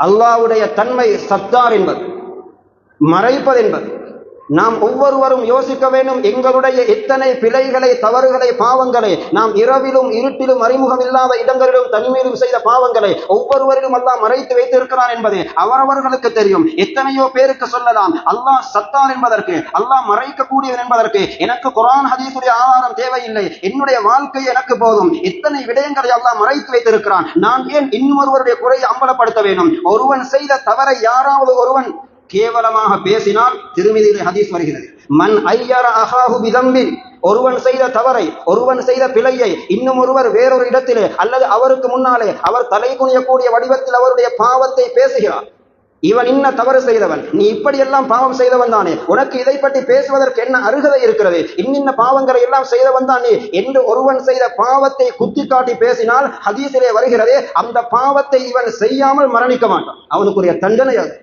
அல்லாஹ்வுடைய தன்மை சத்தார் என்பது, மறைப்பது என்பது. நாம் ஒவ்வொருவரும் யோசிக்க வேண்டும். எங்களுடைய எத்தனை பிழைகளை, தவறுகளை, பாவங்களை நாம் இரவிலும் இருட்டிலும் அறிமுகம் இல்லாத இடங்களிலும் தனிமையிலும் செய்த பாவங்களை ஒவ்வொருவரிலும் அல்லாஹ் மறைத்து வைத்திருக்கிறான் என்பது அவரவர்களுக்கு தெரியும். எத்தனையோ பேருக்கு சொல்லலாம் அல்லாஹ் சத்தார் என்பதற்கு, அல்லாஹ் மறைக்கக்கூடியவன் என்பதற்கு. எனக்கு குர்ஆன் ஹதீஸுடைய ஆதாரம் தேவையில்லை, என்னுடைய வாழ்க்கை எனக்கு போதும். எத்தனை விடயங்களை அல்லாஹ் மறைத்து வைத்திருக்கிறான். நான் ஏன் இன்னொருவருடைய குறையை அம்பலப்படுத்த வேண்டும்? ஒருவன் செய்த தவறை யாராவது ஒருவன் கேவலமாக பேசினால் திருமிதியிலே ஹதீஸ் வருகிறது, மன் ஐயர அஹாஹு பிதம்பின், ஒருவன் செய்த தவறை, ஒருவன் செய்த பிழையை இன்னும் ஒருவர் வேறொரு இடத்திலே அல்லது அவருக்கு முன்னாலே அவர் தலை குனியக்கூடிய வடிவத்தில் அவருடைய பாவத்தை பேசுகிறார். இவன் இன்ன தவறு செய்தவன், நீ இப்படியெல்லாம் பாவம் செய்தவன் தானே, உனக்கு இதை பற்றி பேசுவதற்கு என்ன அருகதை இருக்கிறது, இன்னின்ன பாவங்களை எல்லாம் செய்தவன் தானே என்று ஒருவன் செய்த பாவத்தை குத்தி காட்டி பேசினால் ஹதீஸிலே வருகிறதே, அந்த பாவத்தை இவன் செய்யாமல் மரணிக்க மாட்டான். அவனுக்குரிய தண்டனை அது.